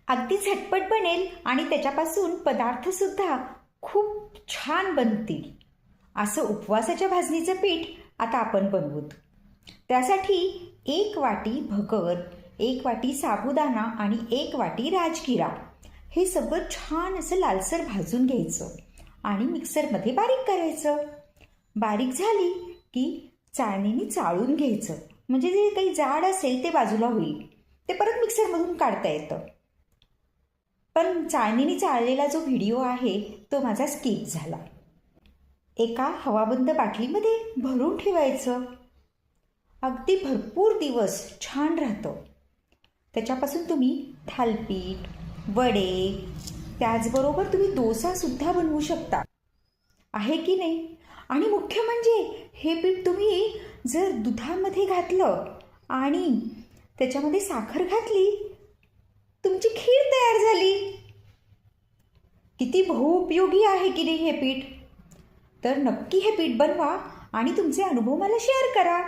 अगदी झटपट बनेल आणि त्याच्यापासून पदार्थसुद्धा खूप छान बनतील असं उपवासाच्या भाजणीचं पीठ आता आपण बनवूत. त्यासाठी 1 वाटी भगर, 1 वाटी साबुदाणा आणि 1 वाटी राजगिरा हे सगळं छान असं लालसर भाजून घ्यायचं आणि मिक्सरमध्ये बारीक करायचं. बारीक झाली की चाळणीने चाळून घ्यायचं, म्हणजे जे काही जाड असेल ते बाजूला होईल. ते परत मिक्सरमधून काढता येतं. पण चाळणीने चाळलेला जो व्हिडिओ आहे तो माझा स्किप झाला. एका हवाबंद बाटलीमध्ये भरून ठेवायचं. अगदी भरपूर दिवस छान राहतं. त्याच्यापासून तुम्ही थालपीठ, वडे, त्याचबरोबर तुम्ही डोसासुद्धा बनवू शकता, आहे की नाही? आणि मुख्य म्हणजे हे पीठ तुम्ही जर दुधामध्ये घातलं आणि त्याच्यामध्ये साखर घातली, तुमची खीर तयार झाली. किती बहुउपयोगी आहे की नाही हे पीठ? तर नक्की हे पीठ बनवा आणि तुमचे अनुभव मला शेअर करा.